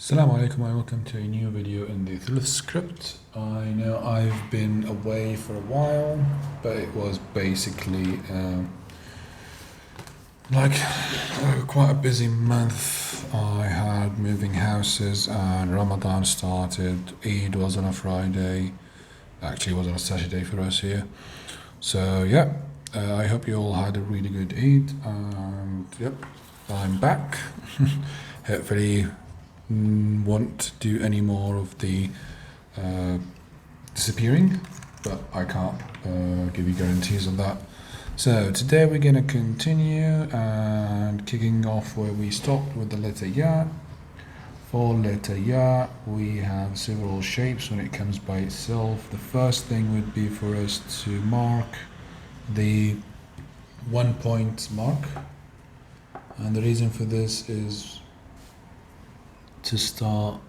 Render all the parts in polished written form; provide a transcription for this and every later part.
Assalamu alaikum and welcome to a new video in the Thuluth script. I know I've been away for a while, but it was basically quite a busy month. I had moving houses and Ramadan started. Eid was on a Friday, actually it was on a Saturday for us here. So yeah, I hope you all had a really good Eid, and yep, I'm back. Hopefully won't do any more of the disappearing, but I can't give you guarantees on that. So today we're going to continue and kicking off where we stopped with the letter Ya. For letter Ya we have several shapes when it comes by itself. The first thing would be for us to mark the 1 point mark, and the reason for this is to start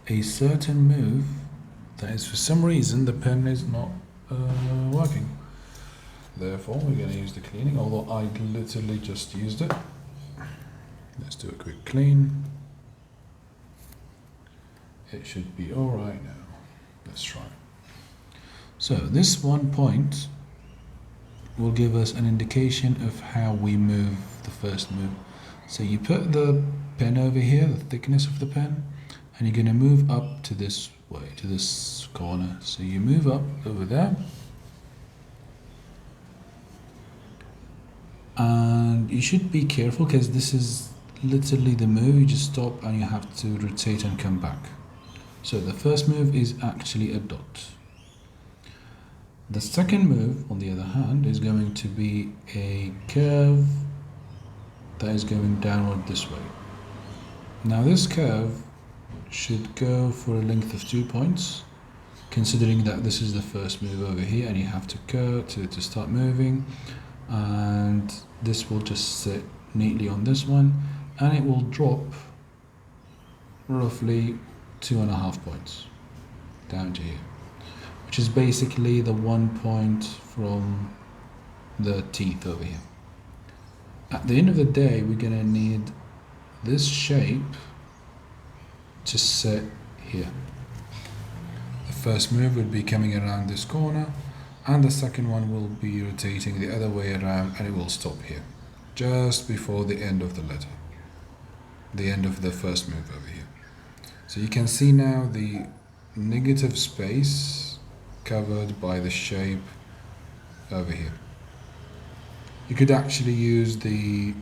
a certain move that is for some reason the pen is not working. Therefore we're going to use the cleaning, although I literally just used it. Let's do a quick clean. It should be alright now. Let's try. So this 1 point will give us an indication of how we move the first move. So you put the pen over here, the thickness of the pen, and you're going to move up to this way, to this corner. So you move up over there, and you should be careful because this is literally the move. You just stop and you have to rotate and come back. So the first move is actually a dot. The second move, on the other hand, is going to be a curve that is going downward this way. Now this curve should go for a length of 2 points, considering that this is the first move over here and you have to curve to start moving, and this will just sit neatly on this one and it will drop roughly 2.5 points down to here, which is basically the 1 point from the teeth over here. At the end of the day, we're going to need this shape to sit here. The first move would be coming around this corner, and the second one will be rotating the other way around, and it will stop here, just before the end of the letter, the end of the first move over here. So you can see now the negative space covered by the shape over here. You could actually use the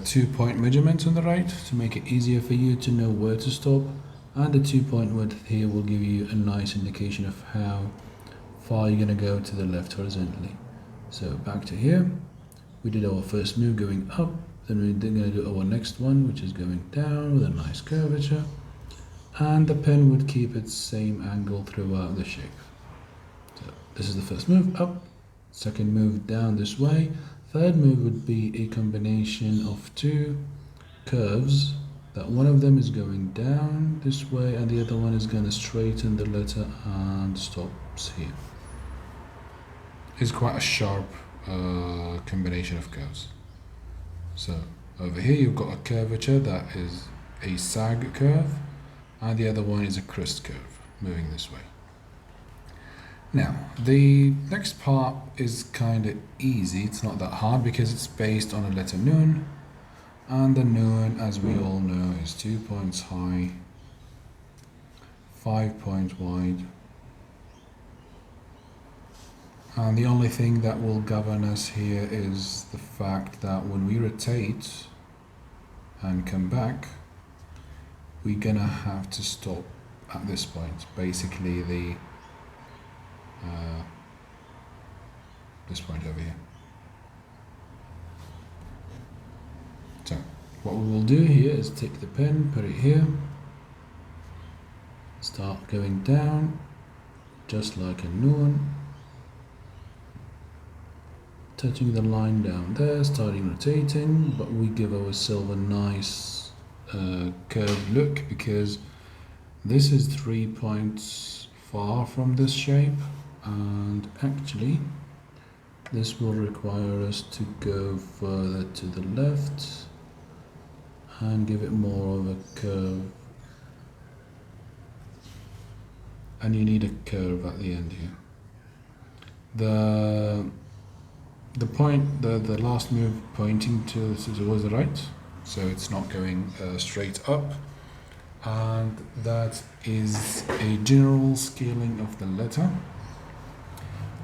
2 point measurement on the right to make it easier for you to know where to stop, and the 2 point width here will give you a nice indication of how far you're going to go to the left horizontally. So back to here, we did our first move going up, then we're going to do our next one, which is going down with a nice curvature, and the pen would keep its same angle throughout the shape. So this is the first move up, second move down this way. Third move would be a combination of two curves, that one of them is going down this way and the other one is going to straighten the letter and stops here. It's quite a sharp combination of curves. So over here you've got a curvature that is a sag curve, and the other one is a crest curve moving this way. Now, the next part is kind of easy. It's not that hard because it's based on a letter Nun, and the Nun, as we all know, is 2 points high, 5 points wide, and the only thing that will govern us here is the fact that when we rotate and come back, we're gonna have to stop at this point, basically this point over here. So what we will do here is take the pen, put it here, start going down just like a Nun, touching the line down there, starting rotating, but we give ourselves a nice curved look because this is 3 points far from this shape, and actually this will require us to go further to the left and give it more of a curve and you need a curve at the end here. The last move pointing towards the right, so it's not going straight up, and that is a general scaling of the letter.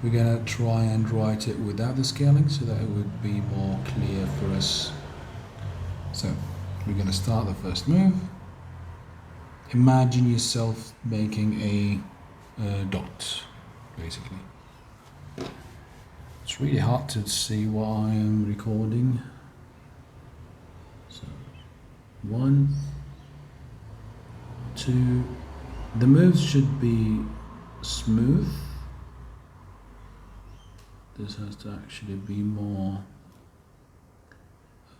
We're gonna try and write it without the scaling so that it would be more clear for us. So we're gonna start the first move. Imagine yourself making a dot, basically. It's really hard to see what I am recording. So 1, 2. The moves should be smooth. This has to actually be more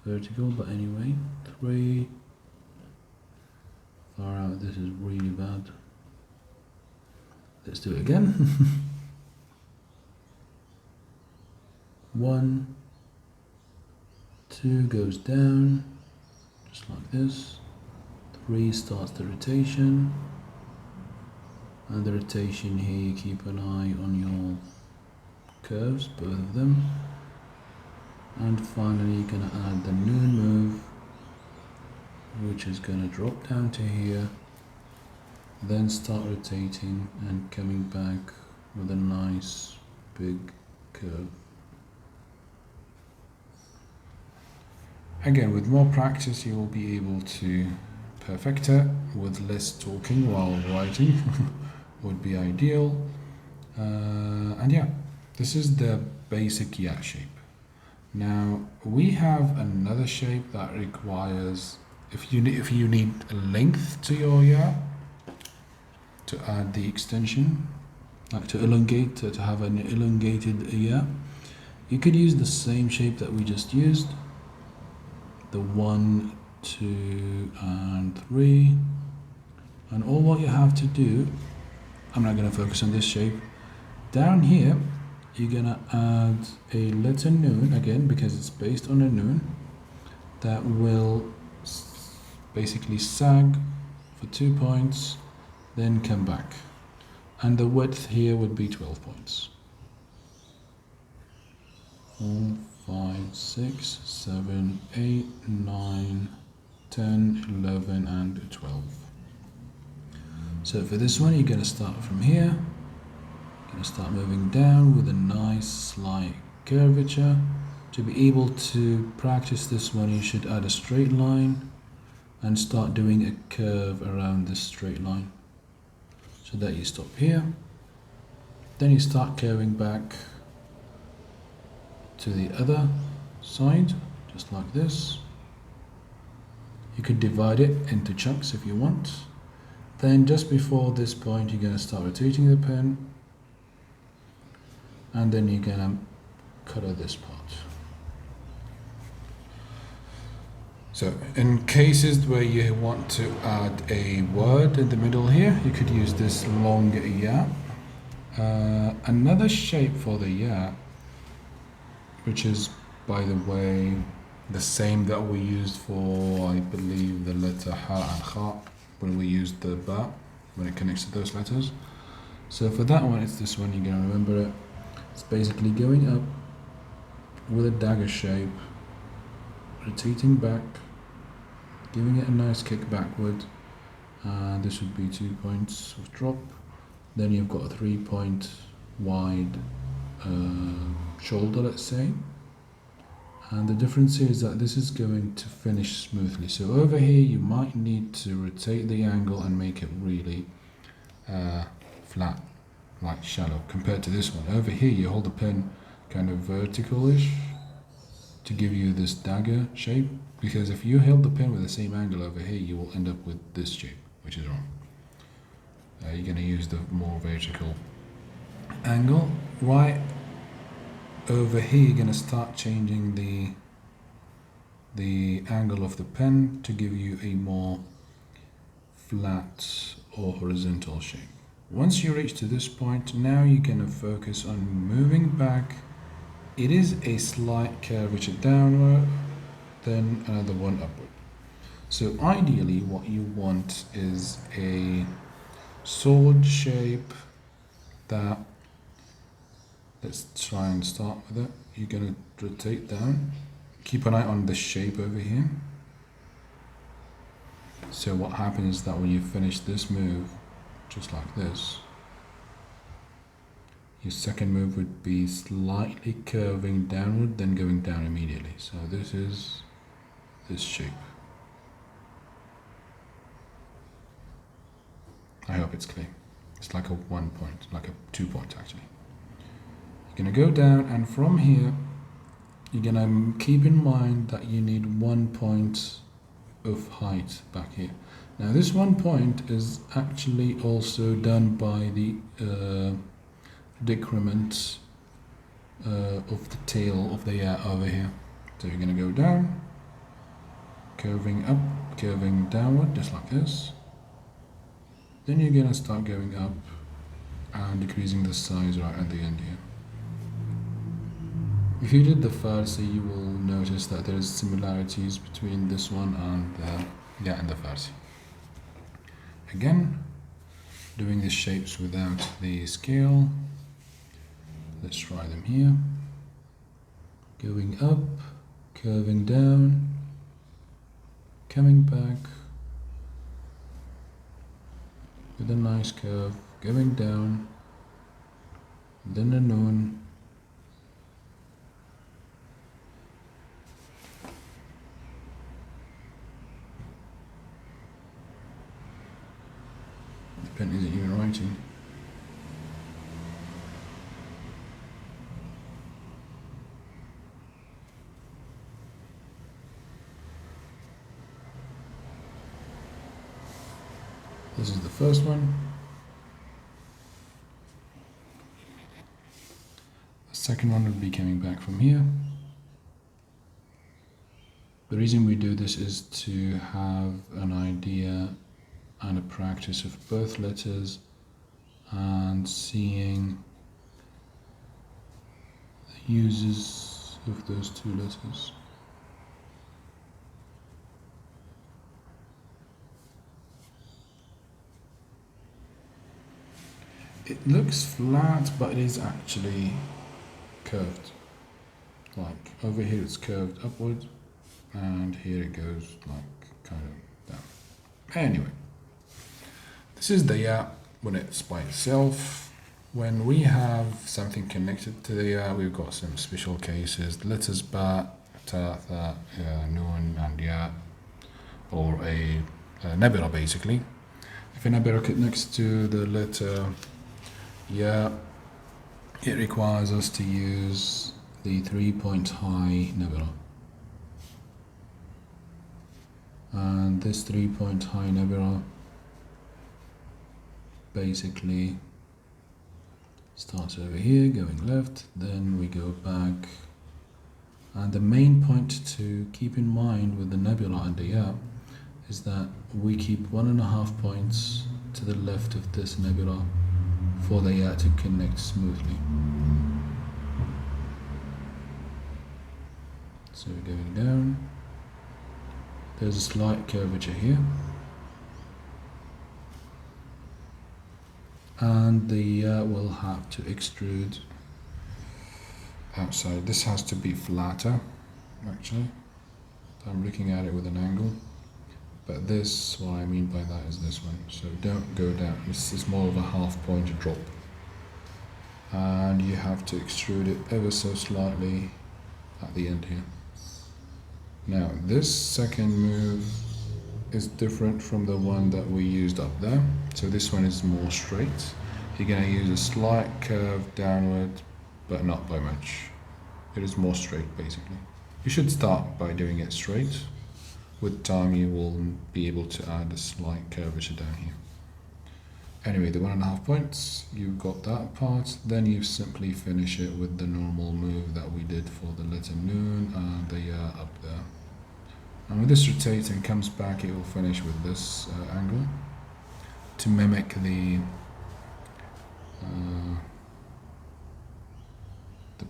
vertical, but anyway. 3. Far out, this is really bad. Let's do it again. 1, 2 goes down, just like this. 3 starts the rotation, and the rotation here, you keep an eye on your curves, both of them. And finally, you're going to add the noon move, which is going to drop down to here, then start rotating and coming back with a nice big curve. Again, with more practice, you will be able to perfect it. With less talking while writing would be ideal. And yeah, this is the basic ya shape. Now we have another shape that requires, if you need a length to your ya, to add the extension, like to elongate, to have an elongated ya, you could use the same shape that we just used. The 1, 2, and 3, and all what you have to do, I'm not going to focus on this shape. Down here, you're going to add a letter noon again, because it's based on a noon that will basically sag for 2 points, then come back, and the width here would be 12 points. 4, 5, 6, 7, 8, 9, 10, 11, and 12. So for this one, you're going to start from here. You're going to start moving down with a nice slight curvature. To be able to practice this one, you should add a straight line and start doing a curve around this straight line, so that you stop here. Then you start curving back to the other side, just like this. You could divide it into chunks if you want. Then just before this point, you're going to start rotating the pen, and then you're going to color this part. So in cases where you want to add a word in the middle here, you could use this long ya. Another shape for the ya, which is, by the way, the same that we used for, I believe, the letter ha and kha, when we used the ba, when it connects to those letters. So for that one, it's this one, you're going to remember it. It's basically going up with a dagger shape, rotating back, giving it a nice kick backward. This would be 2 points of drop. Then you've got a 3-point wide shoulder, let's say. And the difference here is that this is going to finish smoothly. So over here, you might need to rotate the angle and make it really flat, like shallow, compared to this one. Over here, you hold the pen kind of vertical-ish to give you this dagger shape, because if you held the pen with the same angle over here, you will end up with this shape, which is wrong. You're going to use the more vertical angle. Right over here, you're going to start changing the angle of the pen to give you a more flat or horizontal shape. Once you reach to this point, now you're going to focus on moving back. It is a slight curvature downward, then another one upward. So ideally what you want is a sword shape that, let's try and start with it. You're going to rotate down. Keep an eye on the shape over here. So what happens is that when you finish this move, just like this, your second move would be slightly curving downward, then going down immediately. So this is this shape. I hope it's clear. It's like a 1 point, like a 2 point actually. You're gonna go down, and from here, you're gonna keep in mind that you need 1 point of height back here. Now this 1 point is actually also done by the decrement of the tail of the over here. So you're gonna go down, curving up, curving downward, just like this. Then you're gonna start going up and decreasing the size right at the end here. If you did the Farsi, you will notice that there is similarities between this one and the Farsi. Again, doing the shapes without the scale. Let's try them here. Going up, curving down, coming back with a nice curve, going down, then a noon, the pen isn't even writing. This is the first one. The second one would be coming back from here. The reason we do this is to have an idea and a practice of both letters and seeing the uses of those two letters. It looks flat, but it is actually curved. Like over here it's curved upward, and here it goes like kind of down. Anyway, this is the ya when it's by itself. When we have something connected to the ya, we've got some special cases. The letters ba, ta, tha, noon, and ya, or a nabira basically. If a nabira connects to the letter ya, it requires us to use the 3 point high nabira. And this 3 point high nabira basically starts over here, going left, then we go back. And the main point to keep in mind with the nebula and the ya is that we keep 1.5 points to the left of this nebula for the ya to connect smoothly. So we're going down. There's a slight curvature here. And the ya will have to extrude outside. This has to be flatter, actually. I'm looking at it with an angle. But this, what I mean by that is this one. So don't go down. This is more of a 1/2 point drop. And you have to extrude it ever so slightly at the end here. Now, this second move is different from the one that we used up there. So this one is more straight. You're going to use a slight curve downward, but not by much. It is more straight, basically. You should start by doing it straight. With time, you will be able to add a slight curvature down here. Anyway, the 1.5 points, you've got that part. Then you simply finish it with the normal move that we did for the letter noon and the ya up there. And when this rotates and comes back, it will finish with this angle to mimic the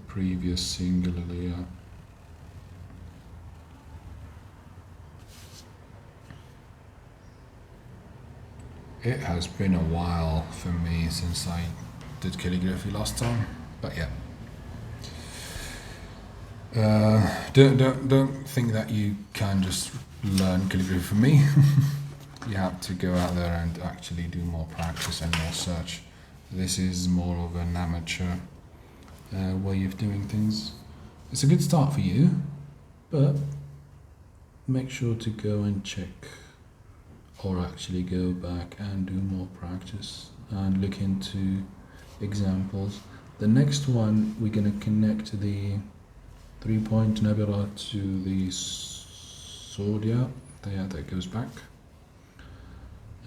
previous singular layer. It has been a while for me since I did calligraphy last time, but yeah. Don't think that you can just learn calligraphy from me. You have to go out there and actually do more practice and more search. This is more of an amateur way of doing things. It's a good start for you, but make sure to go and check, or actually go back and do more practice and look into examples. The next one, we're going to connect the 3-point nabira to the sodia that goes back,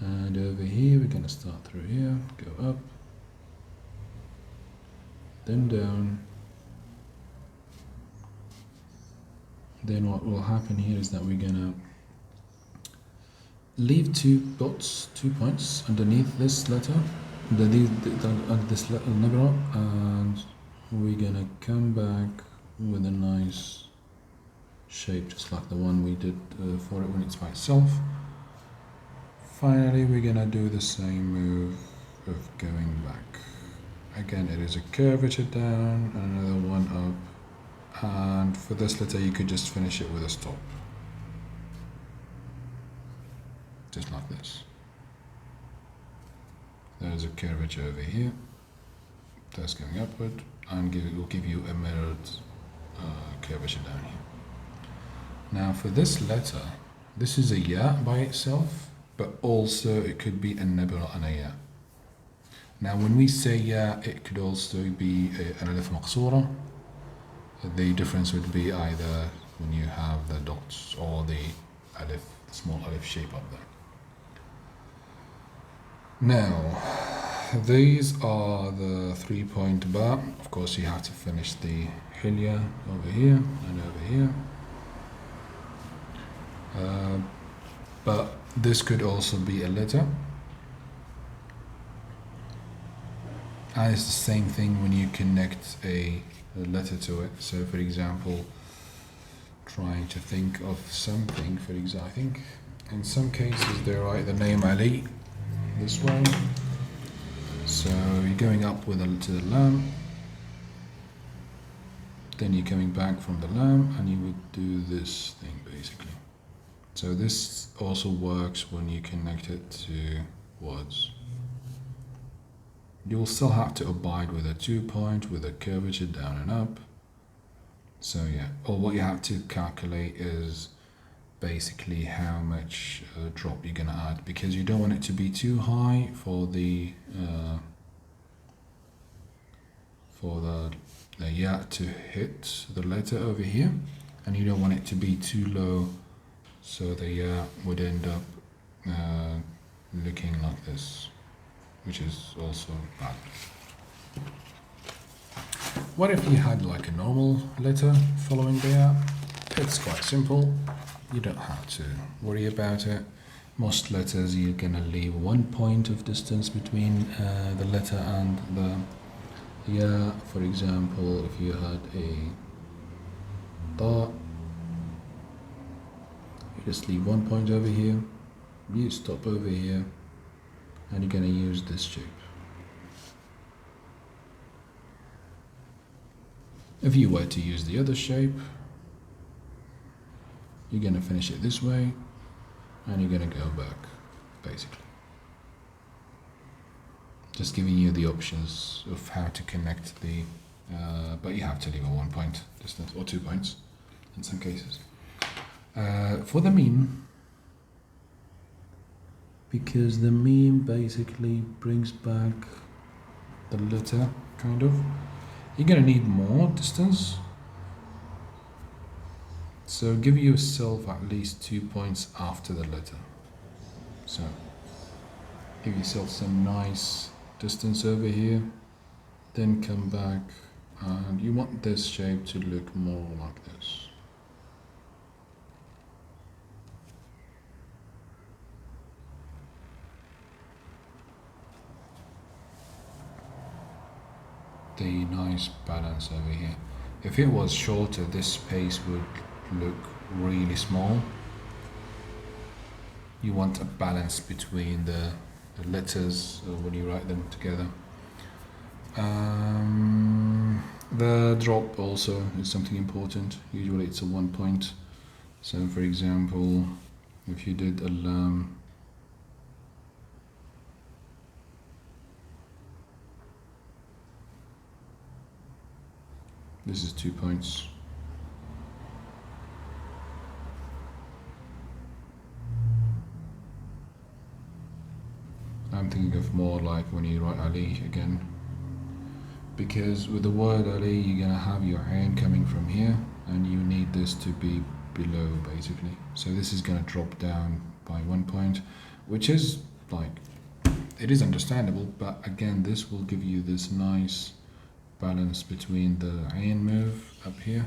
and over here we're going to start through here, go up, then down. Then what will happen here is that we're going to leave 2 dots, 2 points underneath this letter, under this nabira, and we're going to come back with a nice shape just like the one we did for it when it's by itself. Finally, we're going to do the same move of going back. Again, it is a curvature down and another one up, and for this letter you could just finish it with a stop, just like this. There's a curvature over here, that's going upward, and it will give you a mirrored curvature down here. Now for this letter, this is a ya by itself, but also it could be a nabira and a ya. Now when we say ya, it could also be an alif maqsoora. The difference would be either when you have the dots or the alif, small alif shape up there. Now, these are the 3-point ba. Of course, you have to finish the hilya over here and over here. But this could also be a letter. And it's the same thing when you connect a letter to it. So, for example, trying to think of something, for example, I think in some cases they write the name Ali this way. So you're going up with to the lam, then you're coming back from the lam, and you would do this thing basically. So this also works when you connect it to words. You will still have to abide with a 2-point with a curvature down and up. So yeah, all what you have to calculate is basically how much drop you're going to add, because you don't want it to be too high for the ya to hit the letter over here, and you don't want it to be too low, so the ya would end up looking like this, which is also bad. What if you had like a normal letter following the ya? It's quite simple. You don't have to worry about it. Most letters you're gonna leave 1 point of distance between the letter and the ya. For example, if you had a ta, you just leave 1 point over here, you stop over here, and you're gonna use this shape. If you were to use the other shape, you're going to finish it this way, and you're going to go back, basically. Just giving you the options of how to connect the, but you have to leave a 1 point distance, or 2 points in some cases. For the meme, because the meme basically brings back the letter, kind of, you're going to need more distance. So give yourself at least 2 points after the letter. So give yourself some nice distance over here, then come back, and you want this shape to look more like this. The nice balance over here. If it was shorter, this space would look really small. You want a balance between the the letters when you write them together. The drop also is something important. Usually it's a 1 point. So for example, if you did a lam, this is 2 points. I'm thinking of more like when you write Ali again, because with the word Ali you're gonna have your hand coming from here and you need this to be below basically. So this is gonna drop down by 1 point, which is like, it is understandable, but again this will give you this nice balance between the ayn move up here,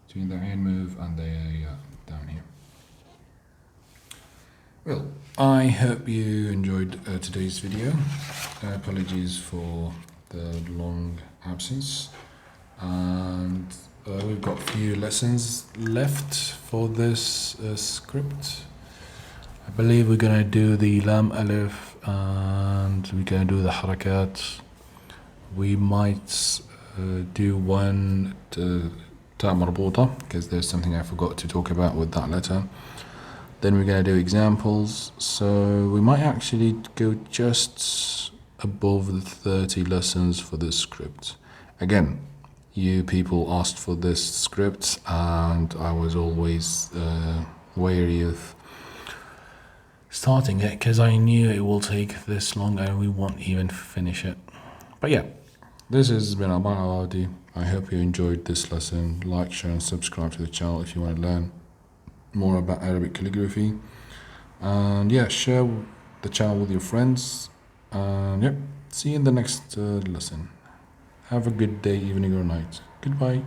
between the ayn move and the down here. Well, I hope you enjoyed today's video. Apologies for the long absence, and we've got a few lessons left for this script. I believe we're gonna do the lam alif and we're gonna do the harakat. We might do one ta marbuta, because there's something I forgot to talk about with that letter. Then we're going to do examples, so we might actually go just above the 30 lessons for this script. Again, you people asked for this script and I was always wary of starting it because I knew it will take this long and we won't even finish it. But yeah, this has been Aban Awadi. I hope you enjoyed this lesson. Like, share and subscribe to the channel if you want to learn more about Arabic calligraphy, and yeah, share the channel with your friends, and yeah, see you in the next lesson. Have a good day, evening or night. Goodbye.